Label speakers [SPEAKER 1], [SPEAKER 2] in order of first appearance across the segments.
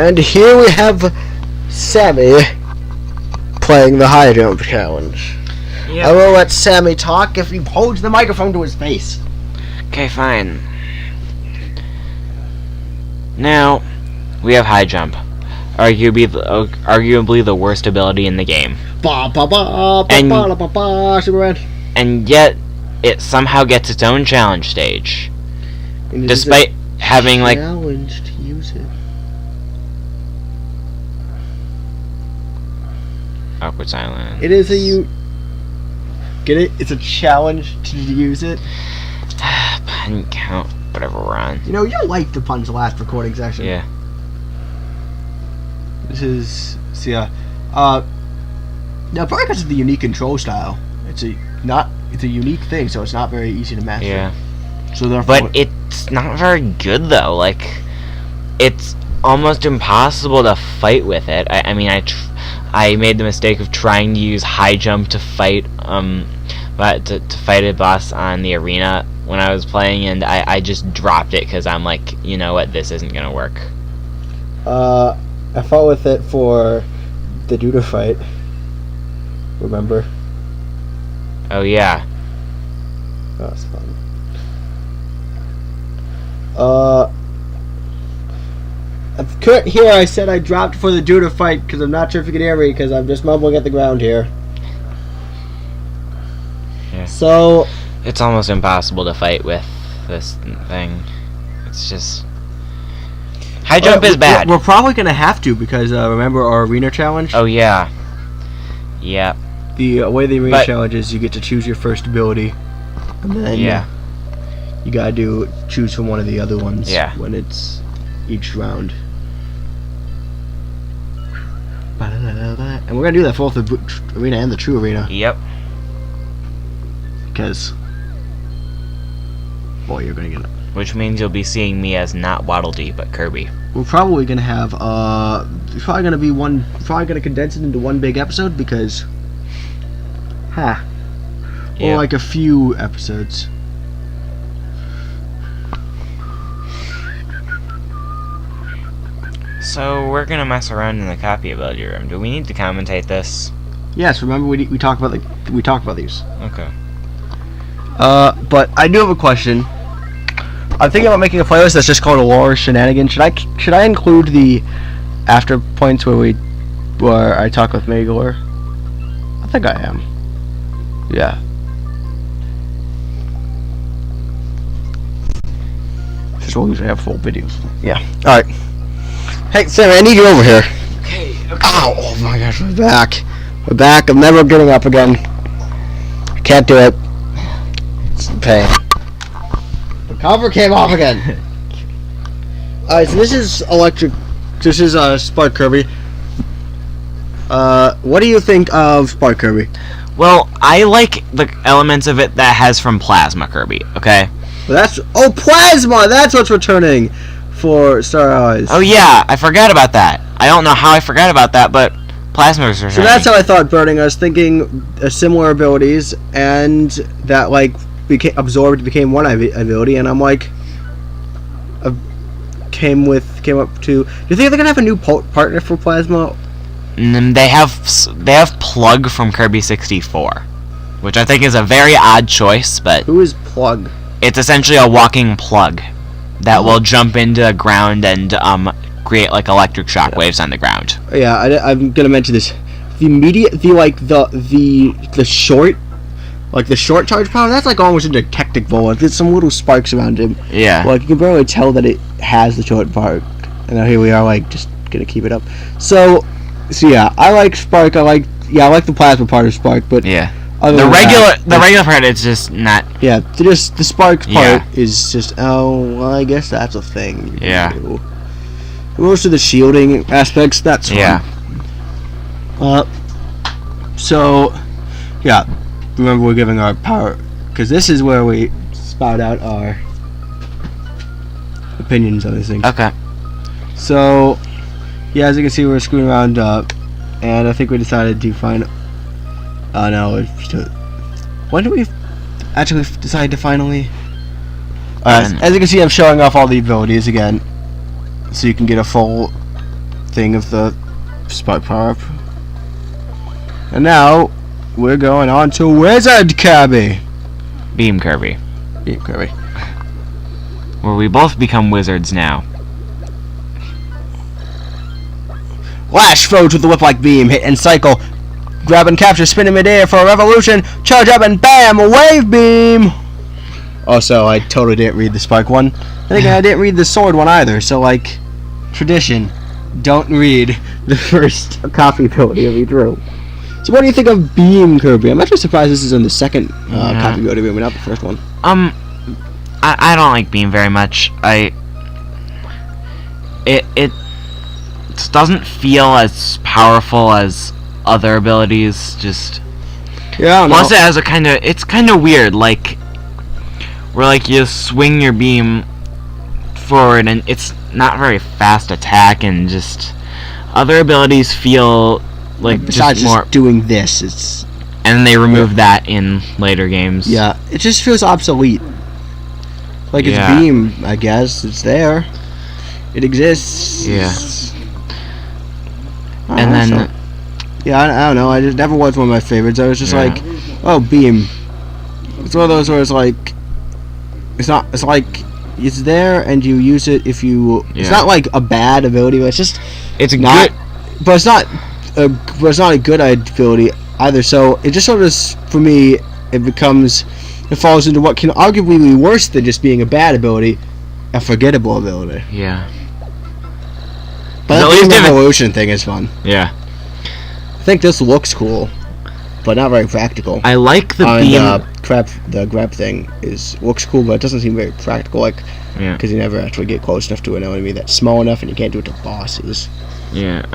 [SPEAKER 1] And here we have Sammy playing the high jump challenge. Yep. I will let Sammy talk if he holds the microphone to his face.
[SPEAKER 2] Okay, fine. Now, we have high jump. Arguably the worst ability in the game.
[SPEAKER 1] Superman.
[SPEAKER 2] And yet, it somehow gets its own challenge stage. Despite having, like...
[SPEAKER 1] challenge to use it.
[SPEAKER 2] Awkward silence.
[SPEAKER 1] It is a Get it? It's a challenge to use it.
[SPEAKER 2] Pun count, whatever we're on.
[SPEAKER 1] You know, you liked the puns last recording session.
[SPEAKER 2] Yeah.
[SPEAKER 1] This is now probably because of the unique control style. It's a unique thing, so it's not very easy to master.
[SPEAKER 2] Yeah.
[SPEAKER 1] So therefore,
[SPEAKER 2] but it's not very good though. Like, it's almost impossible to fight with it. I mean, I made the mistake of trying to use high jump to fight to fight a boss on the arena when I was playing, and I just dropped it because I'm like, you know what, this isn't gonna work.
[SPEAKER 1] I fought with it for the judo fight. Remember?
[SPEAKER 2] Oh yeah.
[SPEAKER 1] That was fun. Here I said I dropped for the judo fight because I'm not sure if you can hear me because I'm just mumbling at the ground here.
[SPEAKER 2] Yeah.
[SPEAKER 1] So
[SPEAKER 2] it's almost impossible to fight with this thing. It's just high jump is bad.
[SPEAKER 1] We're probably gonna have to because remember our arena challenge?
[SPEAKER 2] Oh yeah. Yeah.
[SPEAKER 1] The way the arena challenge is, you get to choose your first ability, and then you gotta choose from one of the other ones.
[SPEAKER 2] Yeah.
[SPEAKER 1] When it's each round. And we're gonna do that for both the arena and the true arena.
[SPEAKER 2] Yep.
[SPEAKER 1] Because, boy, you're gonna get it.
[SPEAKER 2] Which means you'll be seeing me as not Waddle Dee, but Kirby.
[SPEAKER 1] We're probably gonna have it's probably gonna condense it into one big episode because, or like a few episodes.
[SPEAKER 2] So we're gonna mess around in the copy ability room. Do we need to commentate this?
[SPEAKER 1] Yes. Remember we talked about these.
[SPEAKER 2] Okay.
[SPEAKER 1] But I do have a question. I'm thinking about making a playlist that's just called Allure Shenanigans. Should I include the after points where I talk with Megor? I think I am. Yeah. Just we'll usually have full videos. Yeah. All right. Hey, Sammy, I need you over here.
[SPEAKER 2] Okay.
[SPEAKER 1] Ow! Oh my gosh, we're back. We're back. I'm never getting up again. I can't do it. It's a pain. The cover came off again. Alright, so this is electric. This is Spark Kirby. What do you think of Spark Kirby?
[SPEAKER 2] Well, I like the elements of it that has from Plasma Kirby. Okay.
[SPEAKER 1] Well, Plasma. That's what's returning for Star Allies.
[SPEAKER 2] Oh yeah, I forgot about that. I don't know how I forgot about that, but Plasma is returning.
[SPEAKER 1] So that's how I thought Burning. I was thinking similar abilities, and that like became one ability, and I'm like, came up to. Do you think they're gonna have a new partner for Plasma?
[SPEAKER 2] They have Plug from Kirby 64, which I think is a very odd choice, but
[SPEAKER 1] who is Plug?
[SPEAKER 2] It's essentially a walking plug that will jump into the ground and create like electric shock waves on the ground.
[SPEAKER 1] Yeah, I'm gonna mention this. The short charge power, that's like almost indetectable. There's some little sparks around him.
[SPEAKER 2] Yeah.
[SPEAKER 1] Like you can barely tell that it has the short part. And now here we are, like just gonna keep it up. So yeah, I like Spark. I like the plasma part of Spark, but
[SPEAKER 2] yeah. The regular part is just not.
[SPEAKER 1] Yeah, just the Spark part is just. Oh, well, I guess that's a thing.
[SPEAKER 2] Yeah.
[SPEAKER 1] Most of the shielding aspects, that's fine.
[SPEAKER 2] Yeah.
[SPEAKER 1] So, yeah. Remember, we're giving our power because this is where we spout out our opinions on these things.
[SPEAKER 2] Okay.
[SPEAKER 1] So, yeah, as you can see, we're screwing around, and I think we decided to find. No. When did we actually decide to finally? As you can see, I'm showing off all the abilities again, so you can get a full thing of the spark power-up. And now, we're going on to Wizard Kirby.
[SPEAKER 2] Beam Kirby.
[SPEAKER 1] Beam Kirby.
[SPEAKER 2] Where we both become wizards now.
[SPEAKER 1] Lash foes with the whip-like beam, hit and cycle. Grab and capture, spin in midair for a revolution. Charge up and bam, wave beam. Also, I totally didn't read the spark one. And again, I didn't read the sword one either. So, like, tradition, don't read the first copy ability of each room. So, what do you think of Beam Kirby? I'm actually surprised this is in the second copy ability room and not the first one.
[SPEAKER 2] I don't like Beam very much. It doesn't feel as powerful as other abilities. Just
[SPEAKER 1] yeah, I don't know.
[SPEAKER 2] Plus, it has a it's kind of weird. Like where like you swing your beam forward and it's not very fast attack, and just other abilities feel like
[SPEAKER 1] besides
[SPEAKER 2] just more
[SPEAKER 1] doing this, it's
[SPEAKER 2] and they remove that in later games.
[SPEAKER 1] Yeah, it just feels obsolete. Like it's Beam, I guess. It's there. It exists.
[SPEAKER 2] Yeah. And then
[SPEAKER 1] yeah, I don't know. I just never was one of my favorites. I was just like, oh, Beam. It's one of those where it's like, it's not. It's like it's there and you use it if you. It's not like a bad ability, but it's just.
[SPEAKER 2] It's
[SPEAKER 1] not.
[SPEAKER 2] Good.
[SPEAKER 1] But it's not. But it's not a good ability either. So it just sort of, for me, it falls into what can arguably be worse than just being a bad ability, a forgettable ability.
[SPEAKER 2] Yeah.
[SPEAKER 1] But the evolution thing is fun.
[SPEAKER 2] Yeah.
[SPEAKER 1] I think this looks cool, but not very practical.
[SPEAKER 2] I like the beam.
[SPEAKER 1] The grab thing looks cool, but it doesn't seem very practical. Like, because you never actually get close enough to an enemy that's small enough, and you can't do it to bosses.
[SPEAKER 2] Yeah.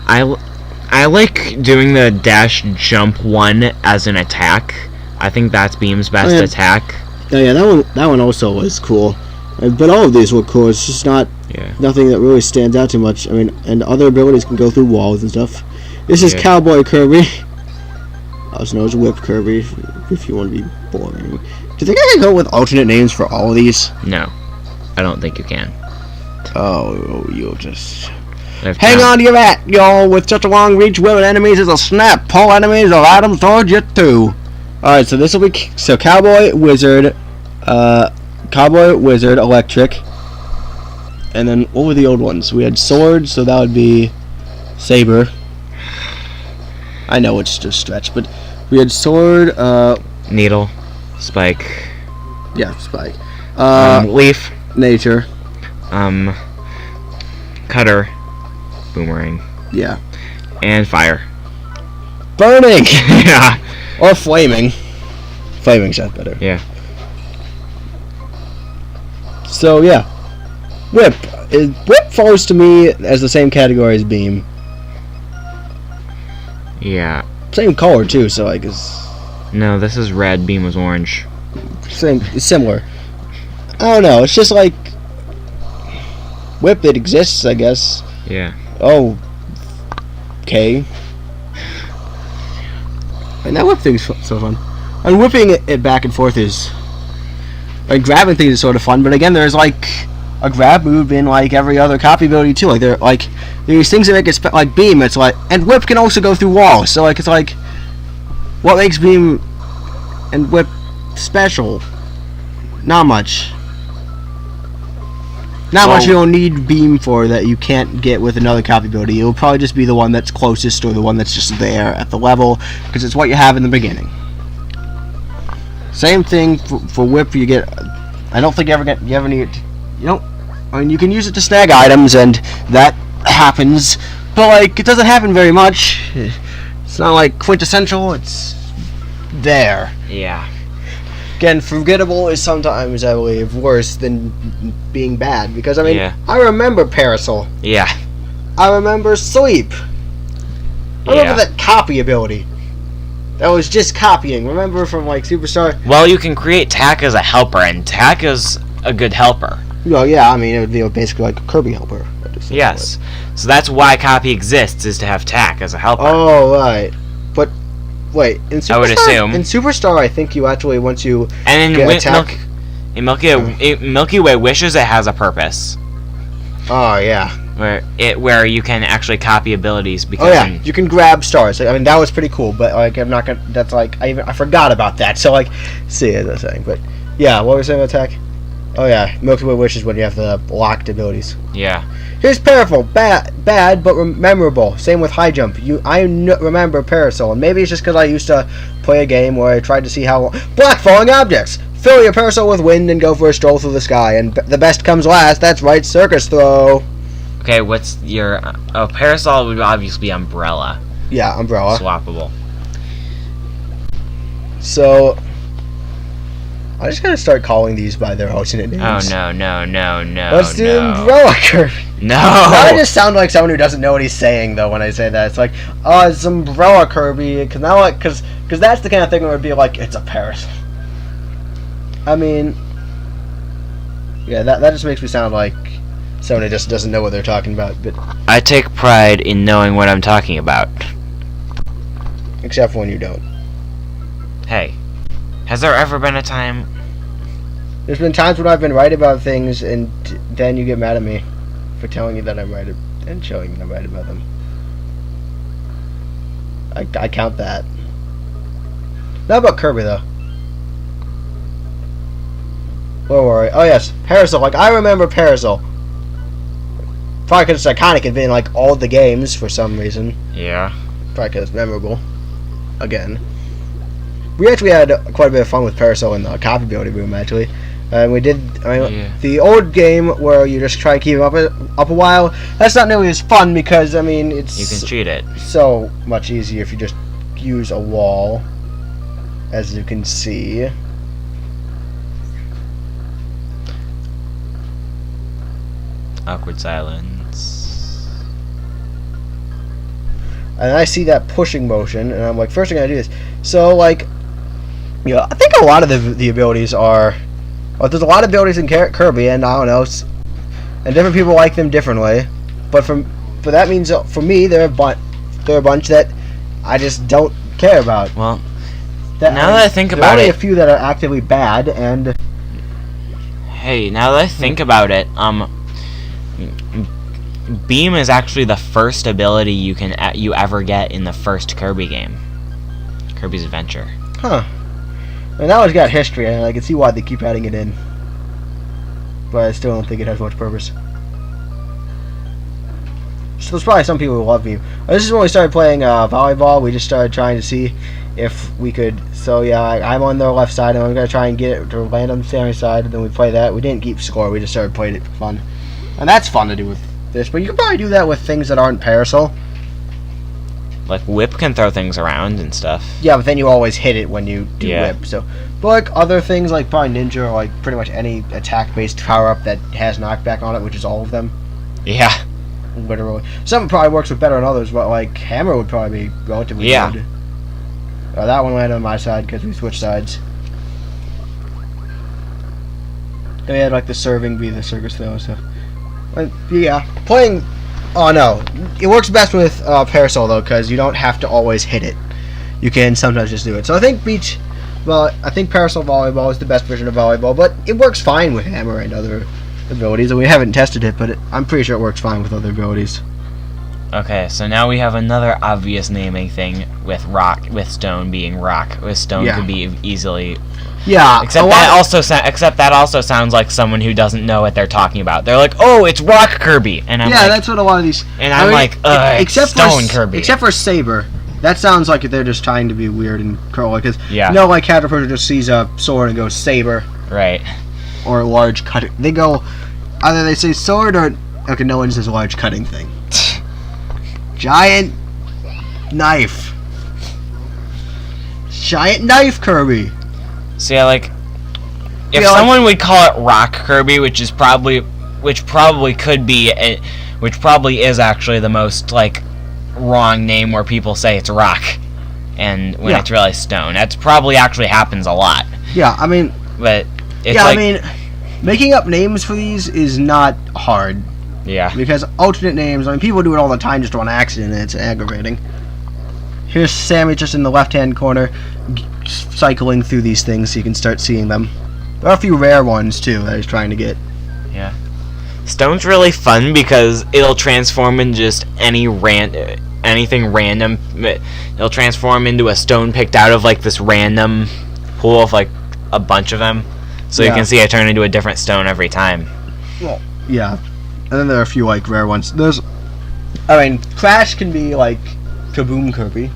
[SPEAKER 2] I like doing the dash jump one as an attack. I think that's Beam's best attack.
[SPEAKER 1] Oh yeah, that one also was cool. But all of these were cool. It's just not nothing that really stands out too much. I mean, and other abilities can go through walls and stuff. This is Cowboy Kirby, also known as Whip Kirby, if you want to be boring. Do you think I can go with alternate names for all of these?
[SPEAKER 2] No, I don't think you can.
[SPEAKER 1] Oh, you'll just hang on to your hat, y'all. With such a long reach, whipping enemies is a snap. Pull enemies or items towards you too. All right, so this will be Cowboy, Wizard, Electric, and then what were the old ones? We had Sword, so that would be Saber. I know it's just stretch, but we had Sword,
[SPEAKER 2] Needle, Spike.
[SPEAKER 1] Yeah, Spike.
[SPEAKER 2] Leaf,
[SPEAKER 1] Nature.
[SPEAKER 2] Cutter, Boomerang.
[SPEAKER 1] Yeah.
[SPEAKER 2] And Fire.
[SPEAKER 1] Burning.
[SPEAKER 2] Yeah.
[SPEAKER 1] Or Flaming. Flaming sounds better.
[SPEAKER 2] Yeah.
[SPEAKER 1] So yeah, Whip. Whip falls to me as the same category as Beam.
[SPEAKER 2] Yeah.
[SPEAKER 1] Same color too, so I guess.
[SPEAKER 2] No, this is red. Beam was orange.
[SPEAKER 1] Similar. I don't know. It's just like Whip. It exists, I guess.
[SPEAKER 2] Yeah.
[SPEAKER 1] Oh. Okay. And that whip thing's so fun. And whipping it back and forth is. Like, grabbing things is sort of fun, but again, there's like a grab move in like every other copy ability too. Like, there's things that make it like Beam. It's like, and Whip can also go through walls. So like, it's like, what makes Beam and Whip special? Not much. Not much. You don't need Beam for that you can't get with another copy ability. It'll probably just be the one that's closest or the one that's just there at the level, because it's what you have in the beginning. Same thing for Whip. You get. I don't think you ever need. You know, I mean, you can use it to snag items, and that happens. But like, it doesn't happen very much. It's not like quintessential. It's there.
[SPEAKER 2] Yeah.
[SPEAKER 1] Again, forgettable is sometimes, I believe, worse than being bad. Because I mean, I remember Parasol.
[SPEAKER 2] Yeah.
[SPEAKER 1] I remember Sleep. I remember that copy ability. That was just copying. Remember from like Superstar?
[SPEAKER 2] Well, you can create Tack as a helper, and Tack is a good helper.
[SPEAKER 1] Well, yeah, I mean, it would be basically like a Kirby helper.
[SPEAKER 2] Yes. So that's why copy exists, is to have Tack as a helper.
[SPEAKER 1] Oh, right. But, wait, in Superstar?
[SPEAKER 2] I would assume.
[SPEAKER 1] In Superstar, I think you actually, once you
[SPEAKER 2] and
[SPEAKER 1] get
[SPEAKER 2] in Milky Way Wishes, it has a purpose.
[SPEAKER 1] Oh, yeah.
[SPEAKER 2] where you can actually copy abilities. Because
[SPEAKER 1] Oh yeah, you can grab stars. I mean, that was pretty cool. But like, I'm not gonna. That's like I forgot about that. So like, see, as I was saying. But yeah, what were we saying about attack? Oh yeah, Milky Way Wish is when you have the locked abilities.
[SPEAKER 2] Yeah.
[SPEAKER 1] Here's Parafol, bad but memorable. Same with High Jump. Remember Parasol, and maybe it's just because I used to play a game where I tried to see how black falling objects. Fill your parasol with wind and go for a stroll through the sky, and the best comes last. That's right, circus throw.
[SPEAKER 2] Okay, what's your... Oh, parasol would obviously be umbrella.
[SPEAKER 1] Yeah, umbrella.
[SPEAKER 2] Swappable.
[SPEAKER 1] So, I'm just gonna start calling these by their alternate names.
[SPEAKER 2] Oh, no.
[SPEAKER 1] Let's do umbrella Kirby.
[SPEAKER 2] No!
[SPEAKER 1] Now I just sound like someone who doesn't know what he's saying, though, when I say that. It's like, oh, it's umbrella Kirby, because now, because that's the kind of thing where it would be like, it's a parasol. I mean, yeah, that just makes me sound like someone who just doesn't know what they're talking about. But
[SPEAKER 2] I take pride in knowing what I'm talking about.
[SPEAKER 1] Except for when you don't.
[SPEAKER 2] Hey, has there ever been a time...
[SPEAKER 1] There's been times when I've been right about things, and then you get mad at me for telling you that I'm right and showing you I'm right about them. I count that. Not about Kirby, though. Where were we? Oh yes, Parasol. Like, I remember Parasol. Probably because it's iconic and been like all the games for some reason.
[SPEAKER 2] Yeah.
[SPEAKER 1] Probably because it's memorable. Again. We actually had quite a bit of fun with Parasol in the copy building room, actually. And we did, the old game where you just try to keep up a while, that's not nearly as fun because, I mean, it's...
[SPEAKER 2] You can cheat it.
[SPEAKER 1] So much easier if you just use a wall, as you can see.
[SPEAKER 2] Awkward silence.
[SPEAKER 1] And I see that pushing motion, and I'm like, first I'm gonna do this. So, like, you know, I think a lot of the abilities are... Well, there's a lot of abilities in Kirby, and I don't know, and different people like them differently. But that means, for me, they're a bunch that I just don't care about.
[SPEAKER 2] Well, now that I think about it...
[SPEAKER 1] There are only a few that are actively bad, and...
[SPEAKER 2] Hey, now that I think about it, Beam is actually the first ability you ever get in the first Kirby game. Kirby's Adventure.
[SPEAKER 1] Huh. And that one's got history, and I can see why they keep adding it in. But I still don't think it has much purpose. So there's probably some people who love Beam. This is when we started playing volleyball. We just started trying to see if we could... So yeah, I'm on the left side, and I'm going to try and get it to land on Sammy's side, and then we play that. We didn't keep score. We just started playing it for fun. And that's fun to do with this, but you can probably do that with things that aren't Parasol.
[SPEAKER 2] Like Whip can throw things around and stuff.
[SPEAKER 1] Yeah, but then you always hit it when you do
[SPEAKER 2] Yeah.
[SPEAKER 1] Whip. So, but like other things like probably Ninja or like pretty much any attack-based power-up that has knockback on it, which is all of them.
[SPEAKER 2] Yeah.
[SPEAKER 1] Literally. Some probably works with better than others, but like Hammer would probably be relatively good. That one landed on my side because we switched sides. Then we had like the serving be the circus throw and stuff. But, yeah, playing... Oh no, it works best with Parasol though, because you don't have to always hit it. You can sometimes just do it. So I think I think Parasol Volleyball is the best version of volleyball, but it works fine with Hammer and other abilities, and we haven't tested it, but I'm pretty sure it works fine with other abilities.
[SPEAKER 2] Okay, so now we have another obvious naming thing with stone being rock. With stone could be easily...
[SPEAKER 1] Yeah,
[SPEAKER 2] except that also sounds like someone who doesn't know what they're talking about. They're like, "Oh, it's Rock Kirby," and I'm like,
[SPEAKER 1] that's what a lot of these.
[SPEAKER 2] And I'm like, Stone Kirby.
[SPEAKER 1] Except for Saber, that sounds like they're just trying to be weird and curl. Because like Caterpillar just sees a sword and goes Saber,
[SPEAKER 2] right?
[SPEAKER 1] Or a large cutting. They go either they say sword or okay, no one says large cutting thing. Giant knife. Giant knife Kirby.
[SPEAKER 2] So yeah, like if someone would call it Rock Kirby, which probably is actually the most like wrong name where people say it's rock, and when it's really stone, that's probably actually happens a lot.
[SPEAKER 1] Yeah, I mean,
[SPEAKER 2] but it's
[SPEAKER 1] I mean, making up names for these is not hard.
[SPEAKER 2] Yeah,
[SPEAKER 1] because alternate names. I mean, people do it all the time just on accident, and it's aggravating. Here's Sammy just in the left-hand corner, cycling through these things so you can start seeing them. There are a few rare ones, too, that he's trying to get.
[SPEAKER 2] Yeah. Stone's really fun because it'll transform in just anything random. It'll transform into a stone picked out of like this random pool of like a bunch of them. So you can see I turn into a different stone every time.
[SPEAKER 1] Well, yeah. And then there are a few like rare ones. Crash can be like Kaboom Kirby.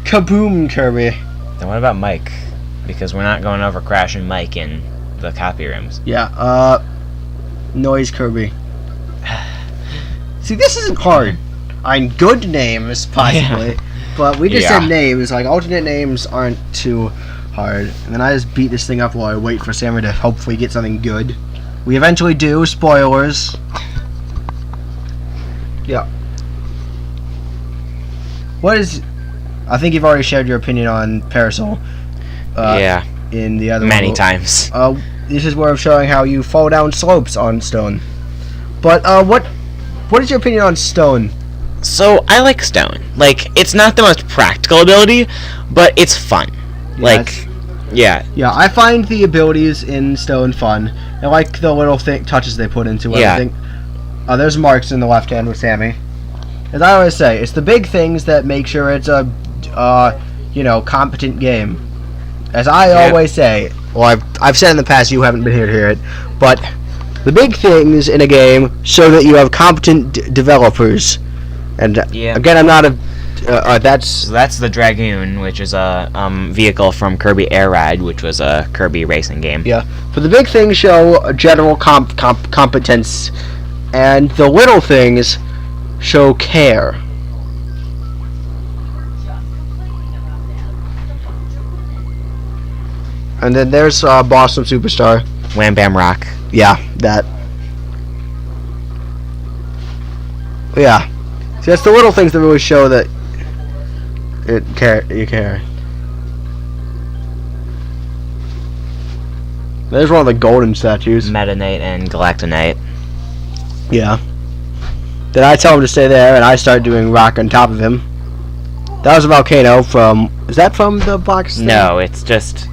[SPEAKER 1] Kaboom Kirby.
[SPEAKER 2] Then what about Mike? Because we're not going over Crash and Mike in the copy rooms.
[SPEAKER 1] Yeah, Noise Kirby. See, this isn't hard. Good names, possibly. But we just said names. Like, alternate names aren't too hard. And then I just beat this thing up while I wait for Sammy to hopefully get something good. We eventually do. Spoilers. Yeah. I think you've already shared your opinion on Parasol. In the other
[SPEAKER 2] many times.
[SPEAKER 1] This is where I'm showing how you fall down slopes on Stone. But what is your opinion on Stone?
[SPEAKER 2] So I like Stone. Like, it's not the most practical ability, but it's fun. Yeah, I find the abilities in Stone fun. I like the little touches they put into everything. There's marks in the left hand with Sammy. As I always say, it's the big things that make sure it's a competent game. As I always say, well, I've said in the past, you haven't been here to hear it, but the big things in a game show that you have competent developers. And again, I'm not a. That's the Dragoon, which is a vehicle from Kirby Air Ride, which was a Kirby racing game.
[SPEAKER 1] Yeah, but the big things show general competence, and the little things show care. And then there's Boston Superstar.
[SPEAKER 2] Wham Bam Rock.
[SPEAKER 1] Yeah, that. Yeah. See, that's the little things that really show that you care. There's one of the golden statues.
[SPEAKER 2] Meta Knight and Galactonite.
[SPEAKER 1] Yeah. Then I tell him to stay there, and I start doing rock on top of him. That was a volcano from... Is that from the box thing?
[SPEAKER 2] No, it's just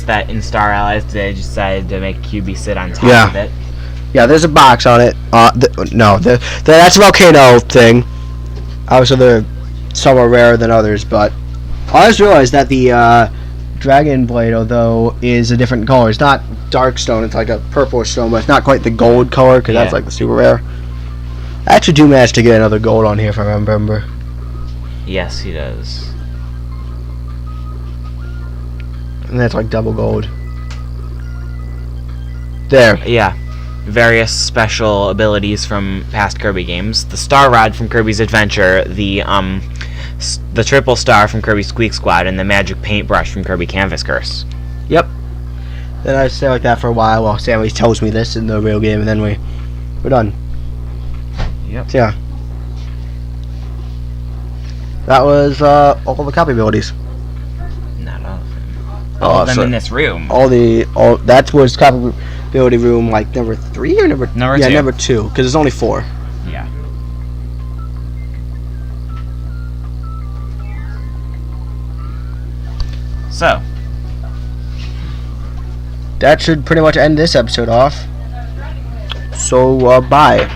[SPEAKER 2] that in Star Allies they decided to make QB sit on top of it.
[SPEAKER 1] Yeah, there's a box on it. That's a volcano thing. Obviously, they're somewhat rarer than others, but I just realized that the Dragon Blade, although, is a different color. It's not dark stone, it's like a purplish stone, but it's not quite the gold color, because that's like the super rare. I actually do manage to get another gold on here, if I remember.
[SPEAKER 2] Yes, he does.
[SPEAKER 1] And that's like double gold. There.
[SPEAKER 2] Yeah. Various special abilities from past Kirby games. The Star Rod from Kirby's Adventure, the Triple Star from Kirby Squeak Squad, and the Magic Paintbrush from Kirby Canvas Curse.
[SPEAKER 1] Yep. Then I stay like that for a while Sammy tells me this in the real game, and then we're done.
[SPEAKER 2] Yep.
[SPEAKER 1] So, yeah. That was all the copy abilities.
[SPEAKER 2] Not all of them. All of them in this room.
[SPEAKER 1] That was copy ability room like number 3 or number 2?
[SPEAKER 2] Number 2.
[SPEAKER 1] Yeah, number 2, because there's only 4.
[SPEAKER 2] Yeah. So
[SPEAKER 1] that should pretty much end this episode off. So, bye.